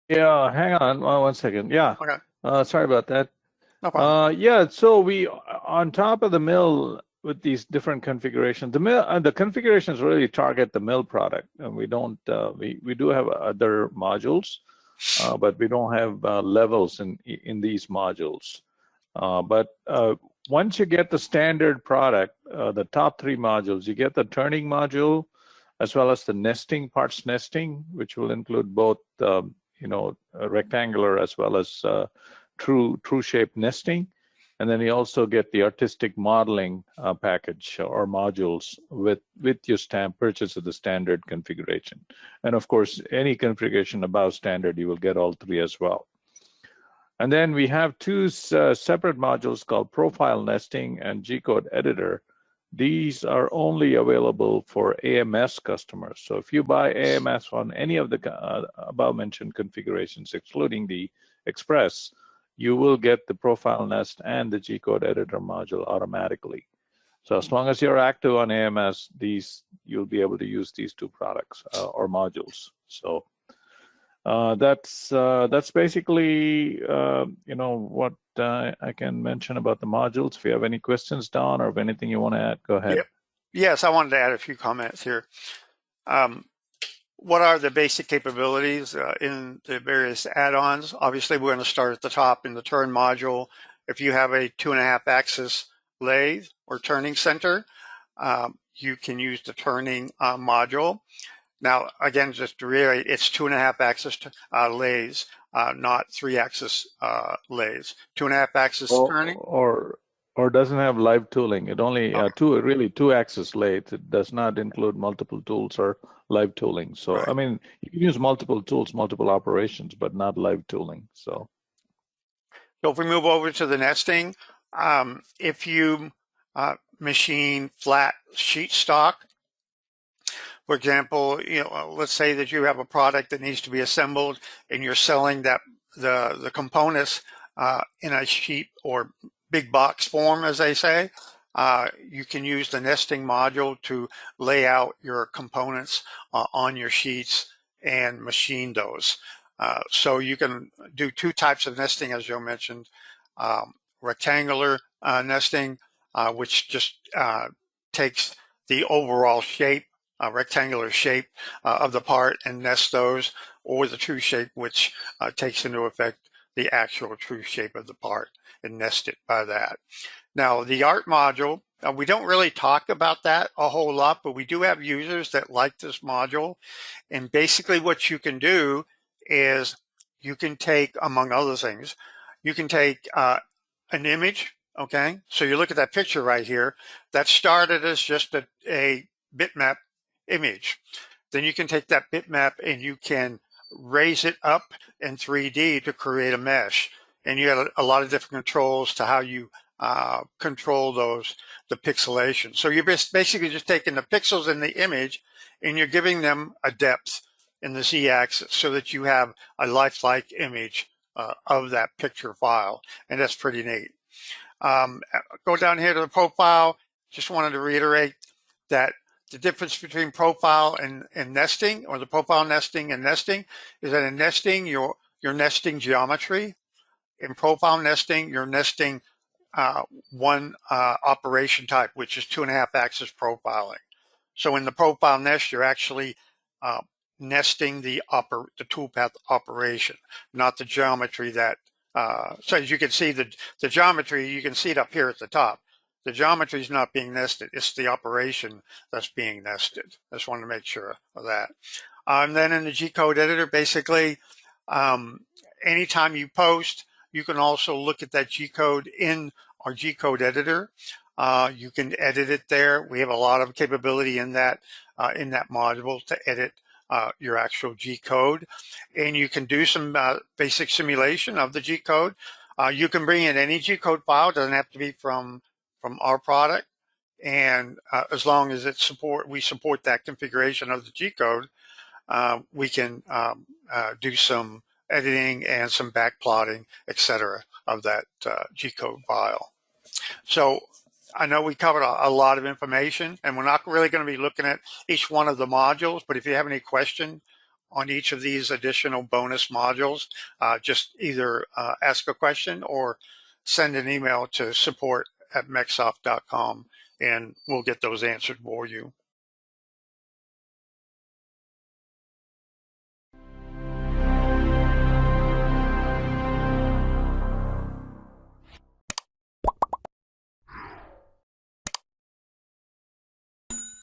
Yeah, hang on one second. Yeah, Okay, sorry about that. no problem. Yeah, so we on top of the mill with these different configurations, the configurations really target the mill product, and we don't we do have other modules, but we don't have levels in these modules. But once you get the standard product, the top three modules, you get the turning module, as well as the nesting, parts nesting, which will include both, rectangular as well as true shape nesting. And then you also get the artistic modeling package or modules with your stamp purchase of the standard configuration. And of course, any configuration above standard, you will get all three as well. And then we have two separate modules called Profile Nesting and G-Code Editor. These are only available for AMS customers. So if you buy AMS on any of the above mentioned configurations, excluding the Express, you will get the Profile Nest and the G-Code Editor module automatically. So as long as you're active on AMS, you'll be able to use these two products or modules. So that's basically what I can mention about the modules. If you have any questions, Don, or if anything you want to add, go ahead. Yep. Yes, I wanted to add a few comments here. What are the basic capabilities in the various add-ons? Obviously, we're going to start at the top in the turn module. If you have a 2.5 axis lathe or turning center, you can use the turning module. Now, again, just to reiterate, it's 2.5 axis lathes, not 3 axis lathes. 2.5 axis turning. Or doesn't have live tooling. It only two axis lathe. It does not include multiple tools or live tooling. So right. I mean, you can use multiple tools, multiple operations, but not live tooling. So if we move over to the nesting, if you machine flat sheet stock, for example, let's say that you have a product that needs to be assembled and you're selling the components in a sheet or big box form, as they say. You can use the nesting module to lay out your components on your sheets and machine those. So you can do two types of nesting, as Joe mentioned. Rectangular nesting, which just takes the overall shape, rectangular shape of the part and nest those, or the true shape, which takes into effect the actual true shape of the part and nest it by that. Now, the art module, we don't really talk about that a whole lot, but we do have users that like this module. And basically what you can do is you can take, among other things, you can take an image, okay? So you look at that picture right here, that started as just a bitmap image. Then you can take that bitmap and you can raise it up in 3D to create a mesh. And you have a lot of different controls to how you control the pixelation. So you're basically just taking the pixels in the image and you're giving them a depth in the Z-axis so that you have a lifelike image of that picture file. And that's pretty neat. Go down here to the profile. Just wanted to reiterate that the difference between profile and nesting, or the profile nesting and nesting, is that in nesting, you're nesting geometry. In profile nesting, you're nesting one operation type, which is 2.5 axis profiling. So in the profile nest, you're actually nesting the toolpath operation, not the geometry that, so as you can see, the geometry, you can see it up here at the top. The geometry is not being nested. It's the operation that's being nested. I just wanted to make sure of that. And then in the G-Code editor, basically, anytime you post, you can also look at that G-Code in our G-Code editor. You can edit it there. We have a lot of capability in that module to edit your actual G-Code. And you can do some basic simulation of the G-Code. You can bring in any G-Code file. It doesn't have to be from our product. And as long as we support that configuration of the G-Code, we can do some editing and some backplotting, etc., of that G-Code file. So I know we covered a lot of information, and we're not really going to be looking at each one of the modules, but if you have any question on each of these additional bonus modules, just either ask a question or send an email to support@mecsoft.com, and we'll get those answered for you.